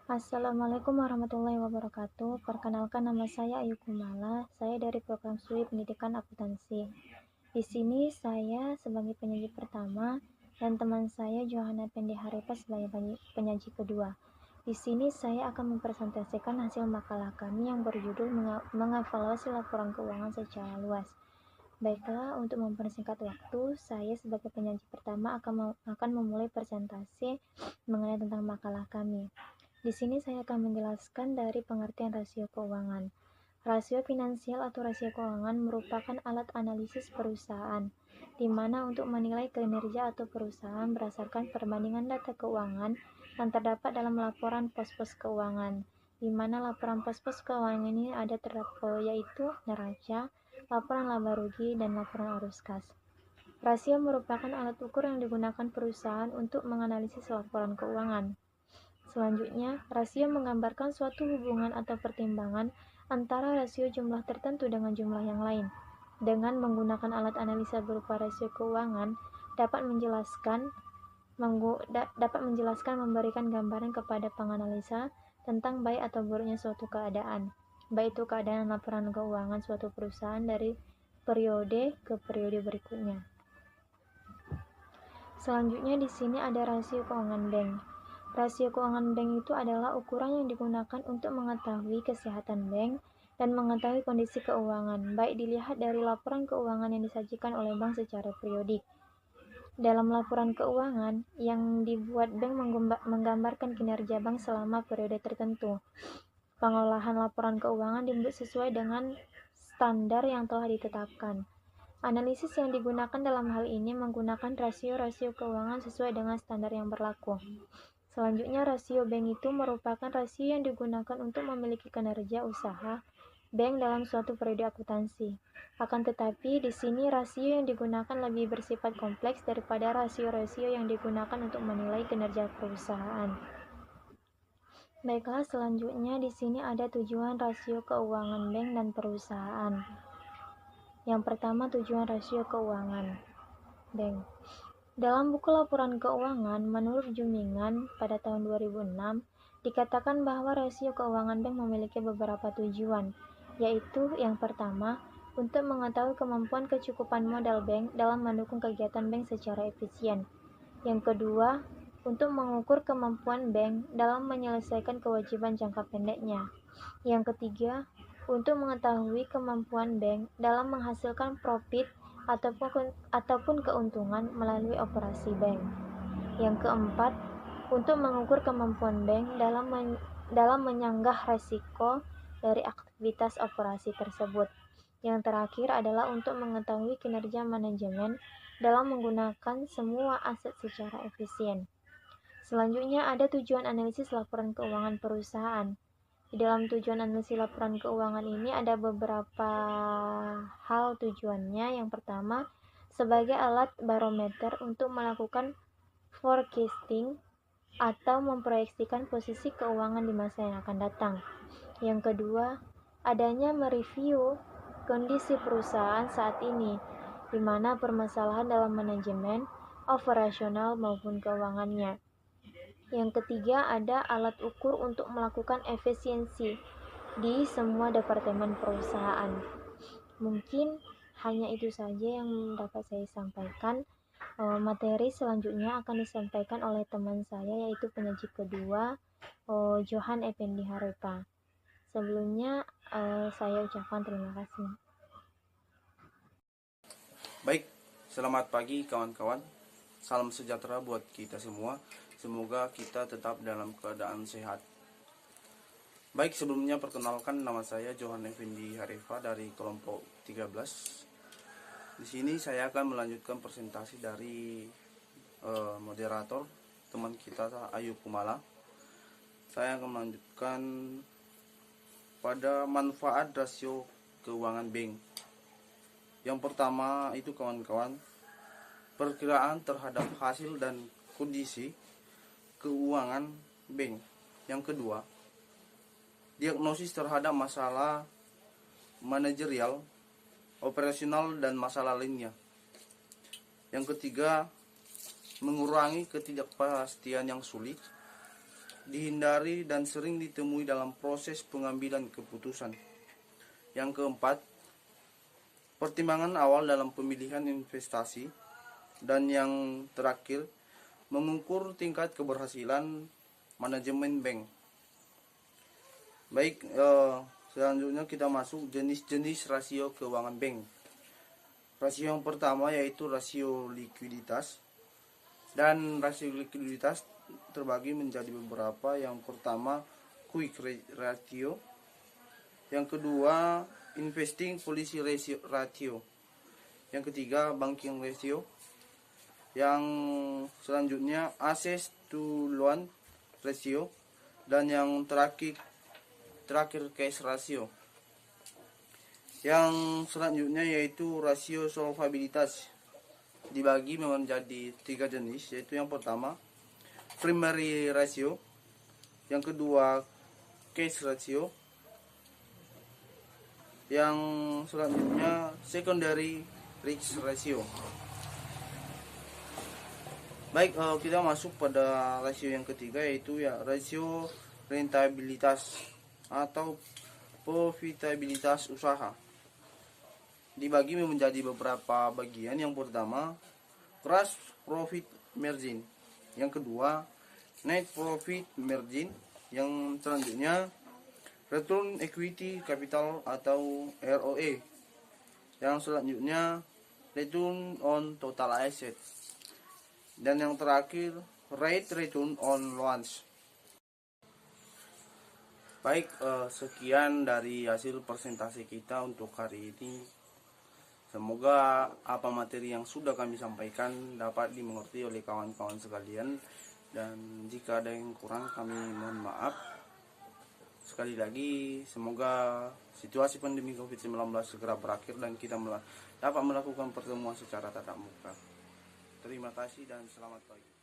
Assalamualaikum warahmatullahi wabarakatuh. Perkenalkan, nama saya Ayu Kumala. Saya dari program studi pendidikan akuntansi. Di sini saya sebagai penyaji pertama dan teman saya Johanna Pendi Haripa sebagai penyaji kedua. Di sini saya akan mempresentasikan hasil makalah kami yang berjudul mengevaluasi laporan keuangan secara luas. Baiklah, untuk mempersingkat waktu, saya sebagai penyaji pertama akan memulai presentasi mengenai tentang makalah kami. Di sini saya akan menjelaskan dari pengertian rasio keuangan. Rasio finansial atau rasio keuangan merupakan alat analisis perusahaan, di mana untuk menilai kinerja atau perusahaan berdasarkan perbandingan data keuangan yang terdapat dalam laporan pos-pos keuangan, di mana laporan pos-pos keuangan ini ada yaitu neraca, laporan laba rugi, dan laporan arus kas. Rasio merupakan alat ukur yang digunakan perusahaan untuk menganalisis laporan keuangan. Selanjutnya, rasio menggambarkan suatu hubungan atau pertimbangan antara rasio jumlah tertentu dengan jumlah yang lain. Dengan menggunakan alat analisa berupa rasio keuangan, dapat menjelaskan memberikan gambaran kepada penganalisa tentang baik atau buruknya suatu keadaan, baik itu keadaan laporan keuangan suatu perusahaan dari periode ke periode berikutnya. Selanjutnya di sini ada rasio keuangan bank. Rasio keuangan bank itu adalah ukuran yang digunakan untuk mengetahui kesehatan bank dan mengetahui kondisi keuangan, baik dilihat dari laporan keuangan yang disajikan oleh bank secara periodik. Dalam laporan keuangan yang dibuat bank menggambarkan kinerja bank selama periode tertentu. Pengolahan laporan keuangan dibuat sesuai dengan standar yang telah ditetapkan. Analisis yang digunakan dalam hal ini menggunakan rasio-rasio keuangan sesuai dengan standar yang berlaku. Selanjutnya, rasio bank itu merupakan rasio yang digunakan untuk memiliki kinerja usaha bank dalam suatu periode akuntansi. Akan tetapi, di sini rasio yang digunakan lebih bersifat kompleks daripada rasio-rasio yang digunakan untuk menilai kinerja perusahaan. Baiklah, selanjutnya di sini ada tujuan rasio keuangan bank dan perusahaan. Yang pertama, tujuan rasio keuangan bank. Dalam buku laporan keuangan menurut Jumingan pada tahun 2006, dikatakan bahwa rasio keuangan bank memiliki beberapa tujuan, yaitu yang pertama, untuk mengetahui kemampuan kecukupan modal bank dalam mendukung kegiatan bank secara efisien. Yang kedua, untuk mengukur kemampuan bank dalam menyelesaikan kewajiban jangka pendeknya. Yang ketiga, untuk mengetahui kemampuan bank dalam menghasilkan profit ataupun keuntungan melalui operasi bank. Yang keempat, untuk mengukur kemampuan bank dalam menyanggah resiko dari aktivitas operasi tersebut. Yang terakhir adalah untuk mengetahui kinerja manajemen dalam menggunakan semua aset secara efisien. Selanjutnya ada tujuan analisis laporan keuangan perusahaan. Di dalam tujuan analisis laporan keuangan ini ada beberapa hal tujuannya. Yang pertama, sebagai alat barometer untuk melakukan forecasting atau memproyeksikan posisi keuangan di masa yang akan datang. Yang kedua, adanya mereview kondisi perusahaan saat ini, di mana permasalahan dalam manajemen, operasional maupun keuangannya. Yang ketiga, ada alat ukur untuk melakukan efisiensi di semua departemen perusahaan. Mungkin hanya itu saja yang dapat saya sampaikan. Materi selanjutnya akan disampaikan oleh teman saya, yaitu penyaji kedua, Johan Effendi Harepa. Sebelumnya saya ucapkan terima kasih. Baik, selamat pagi kawan-kawan. Salam sejahtera buat kita semua. Semoga kita tetap dalam keadaan sehat. Baik, sebelumnya perkenalkan, nama saya Johan Effendi Harepa dari kelompok 13. Di sini saya akan melanjutkan presentasi dari moderator teman kita Ayu Kumala. Saya akan melanjutkan pada manfaat rasio keuangan bank. Yang pertama itu kawan-kawan, perkiraan terhadap hasil dan kondisi keuangan bank. Yang kedua, diagnosis terhadap masalah manajerial, operasional, dan masalah lainnya. Yang ketiga, mengurangi ketidakpastian yang sulit. dihindari dan sering ditemui dalam proses pengambilan keputusan. Yang keempat, pertimbangan awal dalam pemilihan investasi. Dan yang terakhir, mengukur tingkat keberhasilan manajemen bank. Baik, selanjutnya kita masuk jenis-jenis rasio keuangan bank. Rasio yang pertama yaitu rasio likuiditas. Dan rasio likuiditas terbagi menjadi beberapa. Yang pertama, quick ratio. Yang kedua, investing policy ratio. Yang ketiga, banking ratio. Yang selanjutnya, access to loan ratio. Dan yang terakhir cash ratio. Yang selanjutnya yaitu rasio solvabilitas, dibagi menjadi 3 jenis, yaitu yang pertama primary ratio, yang kedua cash ratio, yang selanjutnya secondary risk ratio. Baik, kita masuk pada rasio yang ketiga, yaitu ya rasio rentabilitas atau profitabilitas usaha, dibagi menjadi beberapa bagian. Yang pertama, gross profit margin. Yang kedua, net profit margin. Yang selanjutnya, return equity capital atau ROE. Yang selanjutnya, return on total asset. Dan yang terakhir, rate return on loans. Baik, sekian dari hasil presentasi kita untuk hari ini. Semoga apa materi yang sudah kami sampaikan dapat dimengerti oleh kawan-kawan sekalian, dan jika ada yang kurang kami mohon maaf. Sekali lagi, semoga situasi pandemi COVID-19 segera berakhir dan kita dapat melakukan pertemuan secara tatap muka. Terima kasih dan selamat pagi.